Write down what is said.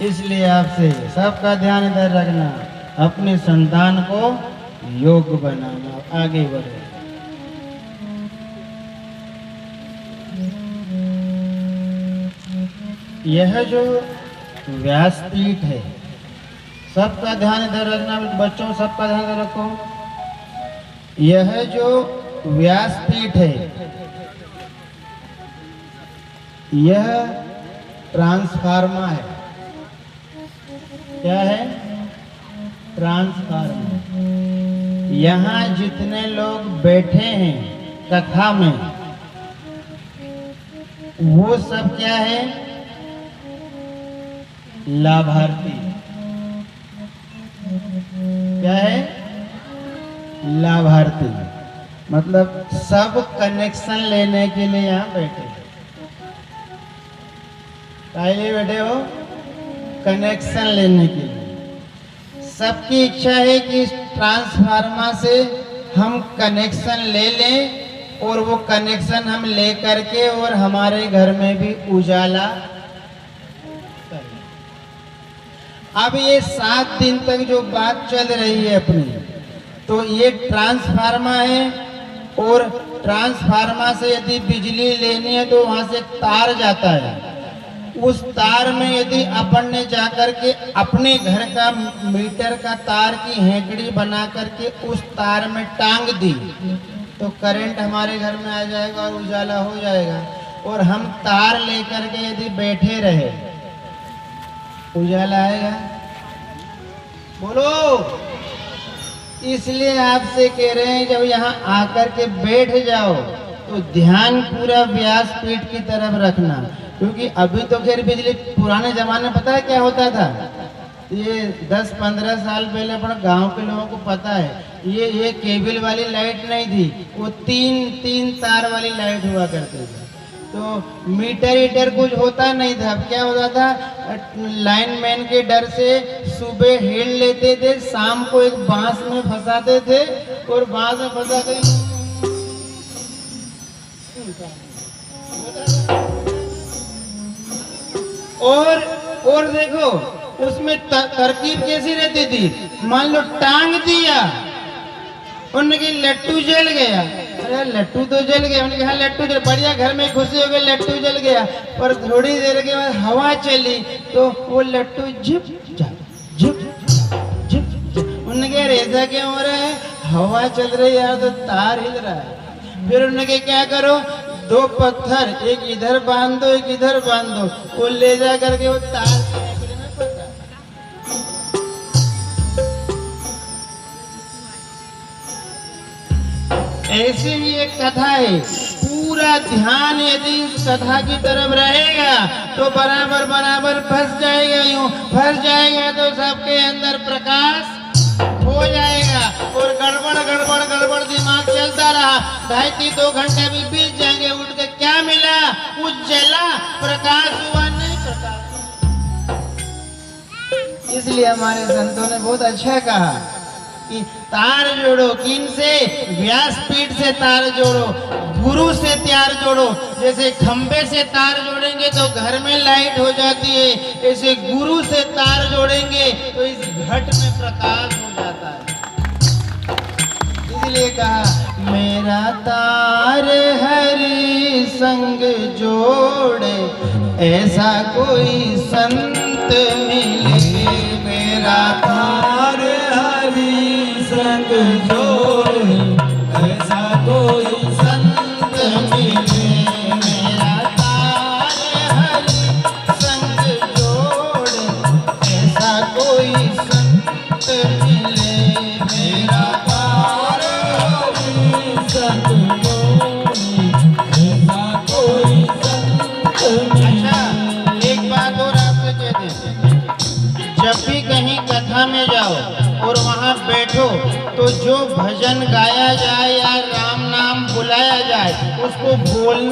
इसलिए आपसे सबका ध्यान इधर रखना, अपने संतान को योग्य बनाना, आगे बढ़ो। यह जो व्यासपीठ है, सबका ध्यान इधर रखना बच्चों, सबका ध्यान इधर रखो। यह जो व्यासपीठ है, यह ट्रांसफार्मर है। क्या है? ट्रांसफार्मर। यहाँ जितने लोग बैठे हैं कथा में, वो सब क्या है? लाभार्थी। क्या है? लाभार्थी। मतलब सब कनेक्शन लेने के लिए यहाँ बैठे। काहे लिए बैठे हो? कनेक्शन लेने के लिए। सबकी इच्छा है कि इस ट्रांसफार्मर से हम कनेक्शन ले लें और वो कनेक्शन हम ले करके और हमारे घर में भी उजाला करें। अब ये 7 दिन तक जो बात चल रही है अपनी, तो ये ट्रांसफार्मर है और ट्रांसफार्मर से यदि बिजली लेनी है तो वहां से तार जाता है। उस तार में यदि अपन ने जाकर के अपने घर का मीटर का तार की हेंकड़ी बना करके उस तार में टांग दी तो करंट हमारे घर में आ जाएगा और उजाला हो जाएगा। और हम तार लेकर के यदि बैठे रहे, उजाला आएगा? बोलो। इसलिए आपसे कह रहे हैं, जब यहाँ आकर के बैठ जाओ तो ध्यान पूरा व्यासपीठ की तरफ रखना। क्योंकि अभी तो खैर बिजली, पुराने जमाने में पता है क्या होता था? ये 10-15 साल पहले अपने गांव के लोगों को पता है, ये केबल वाली लाइट नहीं थी, वो तीन तार वाली लाइट हुआ करती थी। तो मीटर कुछ होता नहीं था। अब क्या होता था? लाइनमैन के डर से सुबह हेल लेते थे, शाम को एक बांस में फंसाते थे और बांस में फंसा कर और देखो उसमें तरकीब कैसी रहती थी। मान लो टांग दिया, उनके लट्टू जल गया। अरे लट्टू तो जल गया, उनके हाँ लट्टू जल, बढ़िया, घर में खुशी हो गई, लट्टू जल गया। पर थोड़ी देर के बाद हवा चली तो वो लट्टू झुक जा, झुक झुक। उनके ऐसा क्यों हो रहा है? हवा चल रही है तो तार हिल रहा है। फिर उनके क्या करो, 2 पत्थर, एक इधर बांध दो, एक इधर बांध दो, वो ले जा करके वो तार में फंसा। ऐसी ही एक कथा है। पूरा ध्यान यदि उस कथा की तरफ रहेगा तो बराबर बराबर फंस जाएगा। यूं फंस जाएगा तो सबके अंदर प्रकाश हो जाएगा। और गड़बड़ दिमाग चलता रहा, 2.5-3 घंटे भी बीत जाएंगे। उठ के क्या मिला? उज्जला, प्रकाश हुआ नहीं, प्रकाश। इसलिए हमारे संतों ने बहुत अच्छा कहा कि तार जोड़ो। किन से? व्यासपीठ से तार जोड़ो, गुरु से तार जोड़ो। जैसे खंबे से तार जोड़ेंगे तो घर में लाइट हो जाती है, ऐसे गुरु से तार जोड़ेंगे तो इस घट में प्रकाश हो जाता है। इसलिए कहा, मेरा तार हरि संग जोड़े, ऐसा कोई संत मिले। मेरा तार हरि संग जोड़े, ऐसा कोई संत मिले। मेरा तार हरि संग जोड़े, ऐसा कोई संत मिले। मेरा तार हरि संग जोड़े, ऐसा कोई संत मिले। अच्छा, एक बात और आपसे कह दें, जब भी कहीं कथा में जाओ और वहां बैठो तो जो भजन गाया जाए या राम नाम बुलाया जाए उसको बोलना